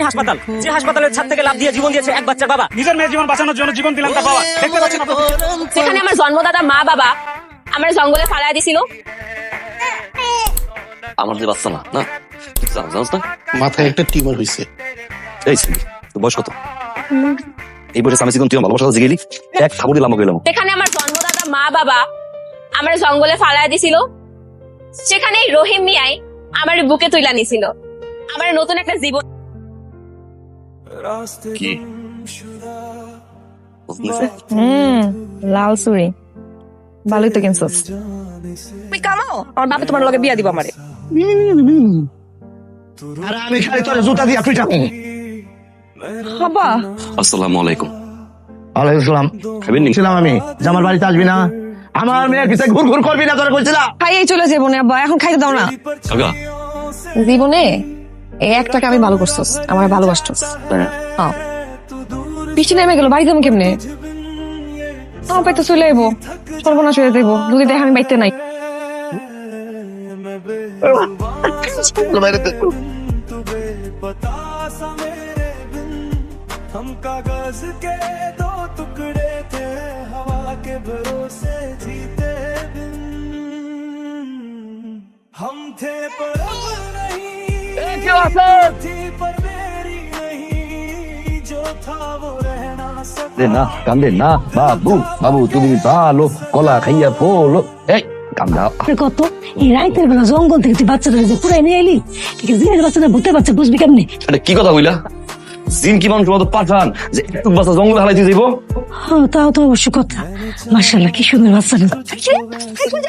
হাসপাতাল, যে হাসপাতালের ছাদ থেকে লাফ দিয়ে জীবন দিয়েছে এক বাচ্চার বাবা। নিজের মেয়ের জীবন বাঁচানোর জন্য জীবন দিলাম তার বাবা। দেখতে পাচ্ছেন আপনারা? সেখানে আমার জন্মদাতা মা বাবা আমার জঙ্গলে ফালায় দিছিল। আমার যে বাচ্চা না না জানোস না, মাথায় একটা টিউমার হয়েছে। এই ছেলে তোর বয়স কত? এই বয়সে আমি তুই ভালোবাসা কাছে গেলি এক খাবো দিলাম গেলাম। সেখানে আমার জন্মদাতা মা বাবা আমার জঙ্গলে ফালায় দিছিল। সেখানে রহিম মিয়াই আমার বুকে তুইলা নিছিল, আমার নতুন একটা জীবন। কি লাল চুরি ভালোই তো কিনছস। তুমি কামাও, আমার বাপে তোমার লগে বিয়া দিব আমারে। আরে আমি খালি তোর জুতা দিয়া পিটাবো। বাবা আসসালামু আলাইকুম। ওয়ালাইকুম সালাম। খাবেন নি? ছিলাম আমি যে আমার বাড়িতে আসবি না, আমার মেয়ের পিছে ঘুর ঘুর করবি না, তোরা কইছিলাম। খাইয়েই চলে যাবো না আব্বা, এখন খাইতে দাও না। কাকা জীবনে এই এক টাকা আমি ভালো করছস, আমার ভালোবাসছস। হ্যাঁ বৃষ্টি নেমে গেল, বাড়ি যাবো কেমনে? আমার পাইতে চলে আইবো, সর্বনাশ হয়ে যাইবো যদি দেখ আমি বাইতে নাই। हम कागज के दो टुकड़े थे, हवा के भरोसे जीते बिन हम थे, पर अब नहीं थी, पर मेरी नहीं, जो था वो रहना দে না কান্দে না বাবু, বাবু তুমি ভালো কলা খাইয়া ফলো। এই কান্দা কত এই রাইতের বেলা জঙ্গল থেকে তুই বাচ্চাটা যে পুরাই নিয়ে এলি, ঠিক আছে? জিনের বাচ্চাটা ভূতের বাচ্চা বুঝবি কেমনি? এটা কি কথা কইলা? জিন কি মানুষ মতো পাঠান যে একটু বাচ্চা জঙ্গলে হালাইতে যাইব? হ্যাঁ তাও তো অবশ্য কথা। মাশাআল্লাহ কি সুন্দর বাচ্চাটা।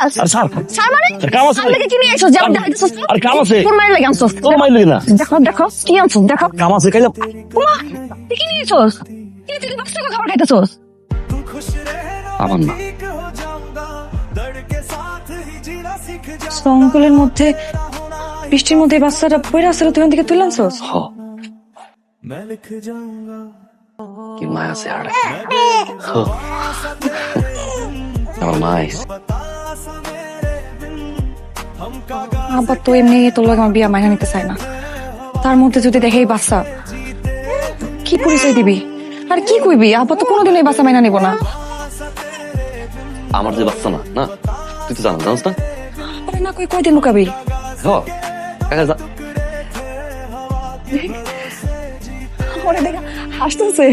আর স্যার স্যার মানে আর কাম আছে? আমাকে কি নিয়ে এসো? যেমন দেখাইতেছস না? আর কাম আছে? তোর মায়ের লাগে আনছস। তোর মাইল না দেখো দেখো কি আনছস, দেখো। কাম আছে খাইলাম। উমা তুই কি নিয়ে এসোস? তুই বাচ্চাকে খাবার খাইতেছস? खुश रहना আমার না ठीक हो जाऊंगा, दर्द के साथ ही जीना सीख जा। জঙ্গলের মধ্যে বৃষ্টির মধ্যে এই বাচ্চাটা পড়ে আসছিল, তুই ওখান থেকে তুলে আনছস? হ मैं लिख जाऊंगा কি মায়া আছে আর আমার মাইস আব্বা তো এমনি তোর লাগে আমার বিয়া মাইনা নিতে চায় না, তার মধ্যে যদি দেখে এই বাচ্চা, কি পরিচয় দিবি আর কি কইবি? আব্বা তো কোনোদিন এই বাচ্চা মাইনা নিব না। আমার যে বাচ্চা না না তুই তো জানোস না। আরে না কই কয়দিন মুকাবি? হ কাকা যা ওরে দেখা হাসতেছে।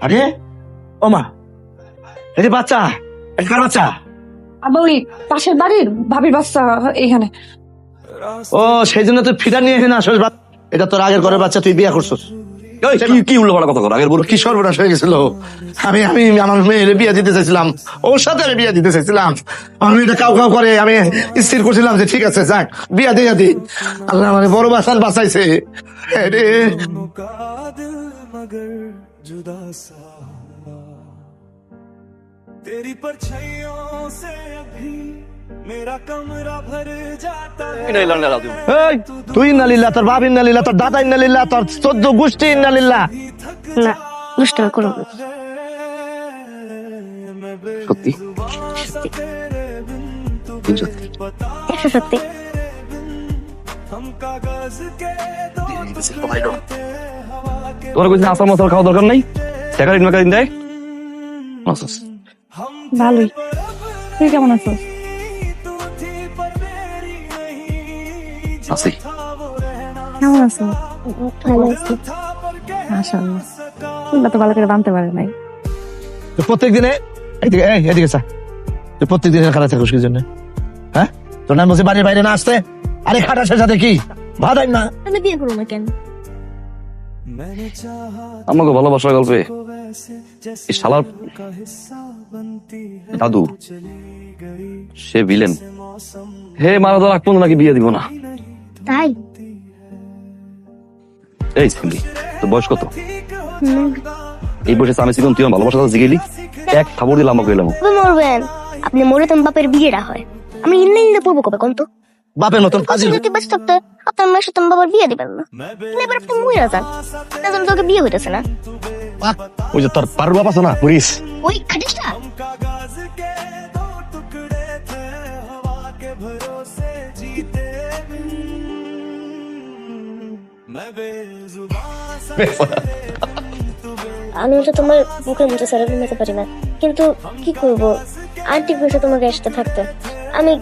আরে ও মা, এই যে বাচ্চা, এটা কার বাচ্চা? আব্বা ওই পাশের বাড়ির ভাবির বাচ্চা এইখানে। ও সেই জন্য তুই ফিটা নিয়ে এখানে আসস। এটা তোর আগের ঘরের বাচ্চা, তুই বিয়া করছস। ওই, কি কি উল্টো পাল্টা কথা কর আগের বড় কি সর্বনাশ হয়ে গেছিল। আমি আমি আমার মেয়ের বিয়া দিতে চাইছিলাম, ওর সাথে আমি বিয়া দিতে চাইছিলাম। আমি এটা কাউ কাউ করে আমি স্থির করছিলাম যে ঠিক আছে যাক বিয়া দিয়ে দি। আল্লাহ মানে বড় বাসান বাঁচাইছে রে। का दिल मगर जुदा सा हुआ, तेरी परछाइयों से अभी मेरा कमरा भर जाता है। এই, তুই ইন্নালিল্লাহ, তোর বাপ ইন্নালিল্লাহ, তোর দাদা ইন্নালিল্লাহ, তোর 14 গোষ্ঠী ইন্নালিল্লাহ। না দুষ্ট করো না। সত্যি তিন সত্যি 100 हम कागज के दो তোর কইছিস আসার মশাল খাওয়া দরকার নাই, টাকা ঋণ মাকা দিন দেয় মাসাস। ভালোই, তুই কেমন আছিস? আসি কেমন আছো? ভালো আছি। মাশাআল্লাহ, তোমরা তো ভালো করে বানতে পারে নাই। তুই প্রত্যেক দিনে এদিকে এদিকে চা, তুই প্রত্যেক দিনে খারাপ থাকিস কি জন্য? হ্যাঁ তোর নাম বলছে বাড়ির বাইরে না আসতে। আরে খাটাসের সাথে কি ভাদাই না? আমি বিয়ে করবো না কেন? मैंने चाहा আমাকে ভালোবাসার গল্পে वैसे जैसे এই শালার का हिस्सा बनती है, দাদু चली गई সে ভিলেন। मौसम হে মারা তো রাখবো নাকি বিয়ে দিব না। তাই এই ছেলে তোর বয়স কত? এই বয়সে আমি ছিলাম তুই আমার ভালোবাসার কাছে গেলি এক খাবর দিলাম গেলাম। আপনি মরবেন, আপনি মরে তো বাপের বিয়েটা হয়। আমি ইন্না ইন্না পড়বো কবে কোন তো? বাপের মতন ফাজিল। যদি বেঁচে থাকতে আপনার মেয়ের সাথে বাবার বিয়ে দিবেন না, এবার আপনি মরে যান, তাহলে তোকে বিয়ে হইতেছে না। ওই যে তোর পারুর বাপ আছে না পুলিশ, ওই খাটিসটা भरोसे जीते बिन मैं बेजुबान सा আমি ওটা তোমার বুকের মধ্যে সারা ঘুমাতে পারি না, কিন্তু কি করব, আন্টি বসে তোমাকে আসতে থাকতে আমি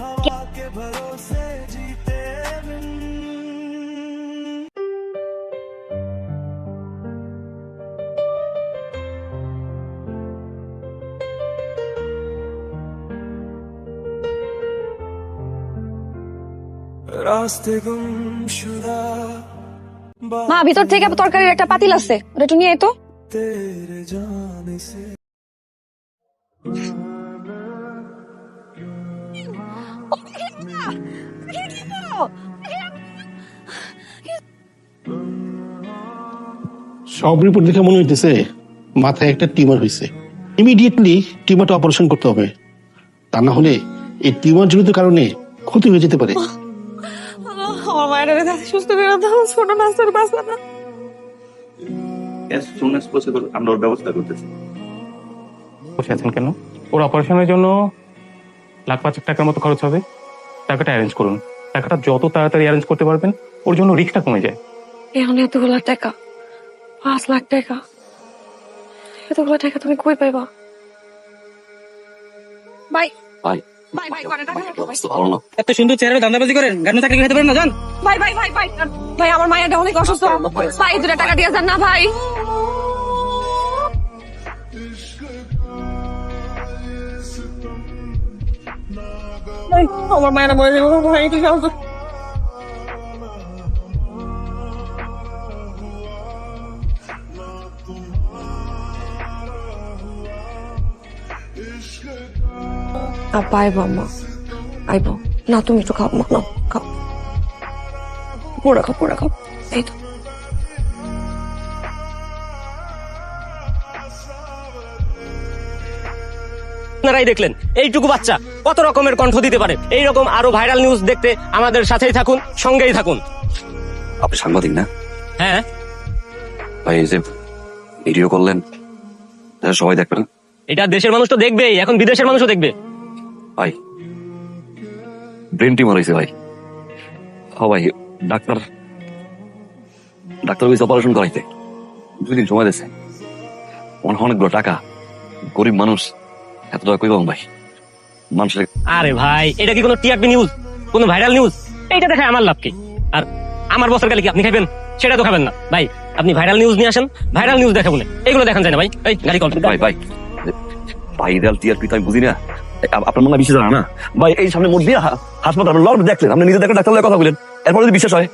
रास्ते गुमशुदा মা ভিতর থেকে তরকারির একটা পাতিল আছে, ওটা একটু নিয়ে আয় তো। तेरे जाने से সব রিপোর্ট দেখে মনে হইতেছে মাথায় একটা টিউমার হয়েছে। ইমিডিয়েটলি টিউমারটা অপারেশন করতে হবে, তা না হলে এই টিউমার জনিত কারণে ক্ষতি হয়ে যেতে পারে। আমার মায়ের সুস্থ করে দাও, ছোট নাস্তার বাঁচবে না। আমরা ওর ব্যবস্থা করতেছি। বসে আছেন কেন? ওর অপারেশনের জন্য $1,05,000 মতো খরচ হবে। টাকাটা অ্যারেঞ্জ করুন। টাকাটা যত তাড়াতাড়ি অ্যারেঞ্জ করতে পারবেন ওর জন্য রিস্কটা কমে যায়। এখন এতগুলো টাকা, 5 লাখ টাকা, এতগুলো টাকা তুমি কই পাইবা? ভাই ভাই ভাই ভাই করে টাকা ভালো না। এত সুন্দর চেহারা ধান্দাবাজি করেন, গান চাকরি খেতে পারেন না জান? ভাই ভাই ভাই ভাই ভাই আমার মায়েরটা অনেক অসুস্থ, ভাই 2 টাকা দিয়ে যান না ভাই। ভাই আমার মায়ের মরে যাবো ভাই, একটু সাহায্য। আপা আইব, আম্মা আইব না, তুমি একটু খাও মা, নাও খাও, পোড়া খাও, এই তো। আপনারাই দেখলেন এইটুকু বাচ্চা কত রকমের কণ্ঠ দিতে পারে। এইরকম আরো ভাইরাল নিউজ দেখতে আমাদের সাথেই থাকুন, সঙ্গেই থাকুন। আপনি সাংবাদিক না হ্যাঁ ভাই? এই যে ভিডিও করলেন এটা সবাই দেখবে না? এটা দেশের মানুষ তো দেখবেই, এখন বিদেশের মানুষও দেখবে। ভাই ব্রেন টিউমার হয়েছে ভাই। হ্যাঁ ভাই, ডাক্তার হয়েছে অপারেশন করাইতে 2 দিন সময় দিয়েছে। অনেকগুলো টাকা, গরিব মানুষ এত টাকা কই পাবো ভাই? মানুষের আরে ভাই এটা কি কোনো টিআরপি নিউজ, কোনো ভাইরাল নিউজ? এইটা দেখায় আমার লাভ কি? আর আমার বছর গেলে কি আপনি খাবেন? সেটা তো খাবেন না ভাই। আপনি ভাইরাল নিউজ নিয়ে আসেন, ভাইরাল নিউজ দেখাবো না, এগুলো দেখান যায় না ভাই। এই গাড়ি কল ভাই ভাই ভাইরাল টিআরপি তো আমি বুঝি না। আপনার মনে বিশ্বাস হয় না ভাই? এই সামনে মোট দিয়ে হাসপাতাল লড় দেখলেন, আপনি নিজে দেখেন, ডাক্তার কথা বলেন, এরপরে যদি বিশ্বাস হয়।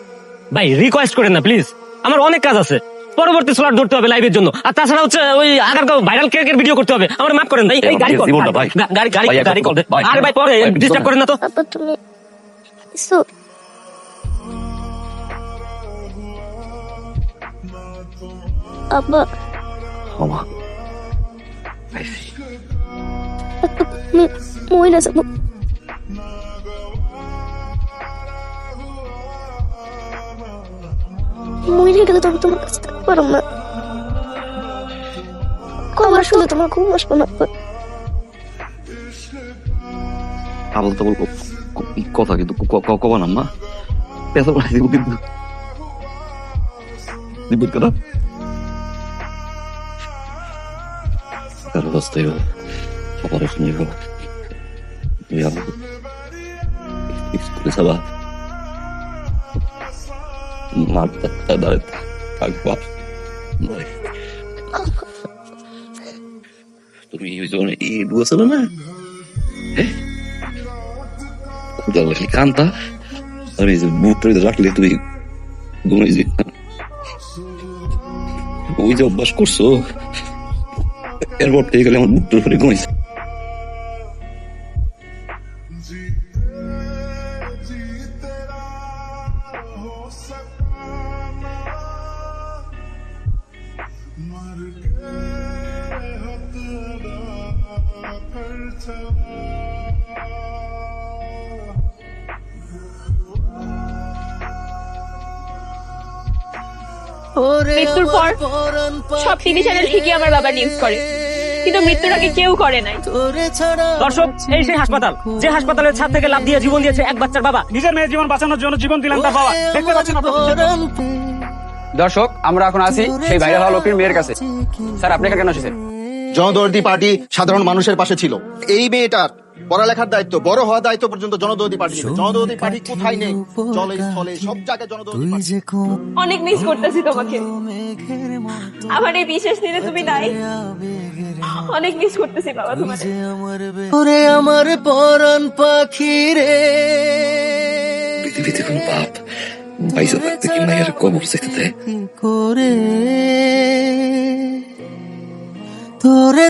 ভাই রিকোয়েস্ট করেন না প্লিজ, আমার অনেক কাজ আছে, পরবর্তী স্লট ধরতে হবে লাইভের জন্য। আর তাছাড়া হচ্ছে ওই আগার ভাইরাল কেকের ভিডিও করতে হবে, আমার মাফ করেন ভাই। এই গাড়ি কল, গাড়ি কল। আরে ভাই পরে ডিস্টার্ব করেন না তো। আপা তুমি কিছু আব্বা ক্ষমা মহিলা যাবো, মহিলা গেলে তবে তোমার কাছে থাকতে পারো না, কবার শুধু তোমার ঘুম আসবো না। আবল তাবল কথা কিন্তু কবা না মা, পেশা পড়াই দিব কিন্তু বিপদ কথা কারো রাস্তায় অপারেশন নিব স্কুলে যাবা, মার দাঁড়ায় থাকবা। তুমি এই বুঝাছিল না কান্তা, আমি বুকটা রাখলে তুই ঘুমাই যে ওই যে অভ্যাস করছো, এরপর থেকে গেলে আমার বুকটার উপরে ঘুমাইছে। মৃত্যুর পর সব টিভি চ্যানেল ঠিকই আমার বাবা নিউজ করে, কিন্তু মৃত্যুর আগে কেউ করে নাই। দর্শক, এই সেই হাসপাতাল যে হাসপাতালের ছাদ থেকে লাফ দিয়ে জীবন দিয়েছে এক বাচ্চার বাবা। নিজের মেয়ের জীবন বাঁচানোর জন্য জীবন দিলেন তার বাবা। দেখতে পাচ্ছেন আপনারা। দর্শক, আমরা এখন আছি সেই ভাইরাল হওয়া লোকের মেয়ের কাছে। স্যার, আপনি এখানে কেন এসেছেন? জনদরদি পার্টি সাধারণ মানুষের পাশে ছিল। এই মেয়েটার পড়ালেখার দায়িত্ব, বড় হওয়ার দায়িত্ব পর্যন্ত জনদরদি পার্টি ছিল। জনদরদি পার্টি কোথায় নেই, জলে স্থলে সব জায়গায় জনদরদি পার্টি। অনেক মিস করতেছি তোমাকে। আমার এই বিশেষ দিনে তুমি নাই, অনেক মিস করতেছি বাবা তোমার। ওরে আমার পরাণ পাখি রে, পৃথিবীতে কোনো বাপ বাইসা থাকতে কি মায়ের কবর যেতে দেয়? করে তোরে